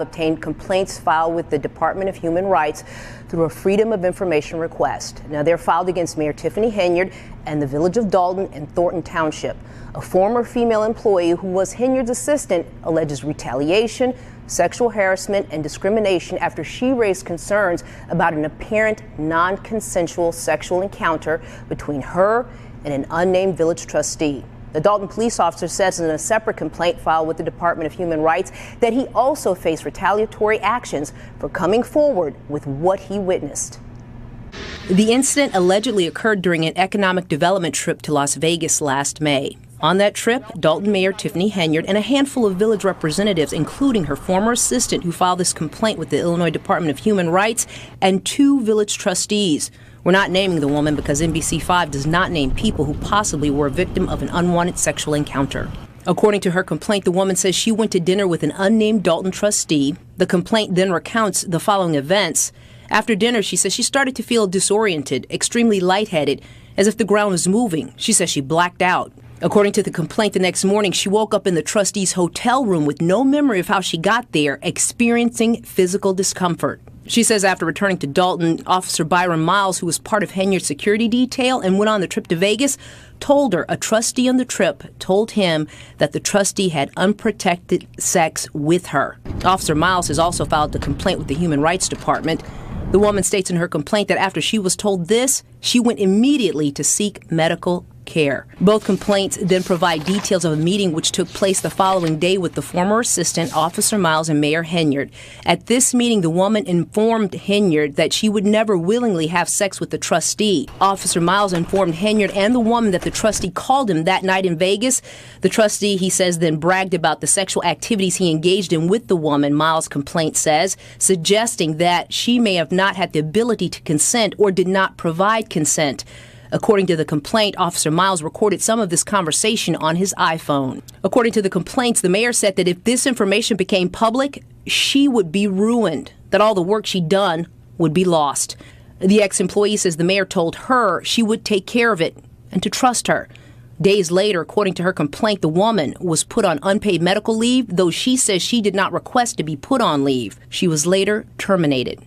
Obtained complaints filed with the Department of Human Rights through a Freedom of Information request. Now, they're filed against Mayor Tiffany Henyard and the village of Dolton and Thornton Township. A former female employee who was Henyard's assistant alleges retaliation, sexual harassment, and discrimination after she raised concerns about an apparent non-consensual sexual encounter between her and an unnamed village trustee. The Dolton police officer says in a separate complaint filed with the Department of Human Rights that he also faced retaliatory actions for coming forward with what he witnessed. The incident allegedly occurred during an economic development trip to Las Vegas last May. On that trip, Dolton Mayor Tiffany Henyard and a handful of village representatives, including her former assistant who filed this complaint with the Illinois Department of Human Rights, and 2 village trustees. We're not naming the woman because NBC5 does not name people who possibly were a victim of an unwanted sexual encounter. According to her complaint, the woman says she went to dinner with an unnamed Dolton trustee. The complaint then recounts the following events. After dinner, she says she started to feel disoriented, extremely lightheaded, as if the ground was moving. She says she blacked out. According to the complaint, the next morning, she woke up in the trustee's hotel room with no memory of how she got there, experiencing physical discomfort. She says after returning to Dolton, Officer Byron Miles, who was part of Henyard's security detail and went on the trip to Vegas, told her a trustee on the trip told him that the trustee had unprotected sex with her. Officer Miles has also filed a complaint with the Human Rights Department. The woman states in her complaint that after she was told this, she went immediately to seek medical care. Both complaints then provide details of a meeting which took place the following day with the former assistant, Officer Miles, and Mayor Henyard. At this meeting, the woman informed Henyard that she would never willingly have sex with the trustee. Officer Miles informed Henyard and the woman that the trustee called him that night in Vegas. The trustee, he says, then bragged about the sexual activities he engaged in with the woman, Miles' complaint says, suggesting that she may have not had the ability to consent or did not provide consent. According to the complaint, Officer Miles recorded some of this conversation on his iPhone. According to the complaints, the mayor said that if this information became public, she would be ruined, that all the work she'd done would be lost. The ex-employee says the mayor told her she would take care of it and to trust her. Days later, according to her complaint, the woman was put on unpaid medical leave, though she says she did not request to be put on leave. She was later terminated.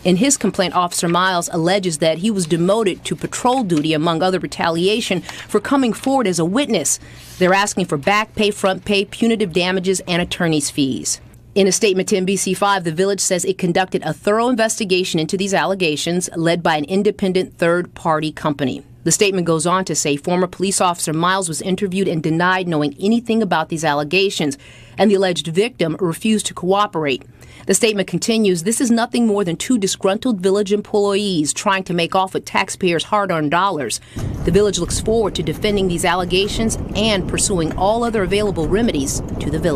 In his complaint, Officer Miles alleges that he was demoted to patrol duty, among other retaliation, for coming forward as a witness. They're asking for back pay, front pay, punitive damages, and attorney's fees. In a statement to NBC5, the village says it conducted a thorough investigation into these allegations, led by an independent third-party company. The statement goes on to say former police officer Miles was interviewed and denied knowing anything about these allegations, and the alleged victim refused to cooperate. The statement continues, this is nothing more than 2 disgruntled village employees trying to make off with taxpayers' hard-earned dollars. The village looks forward to defending these allegations and pursuing all other available remedies to the village.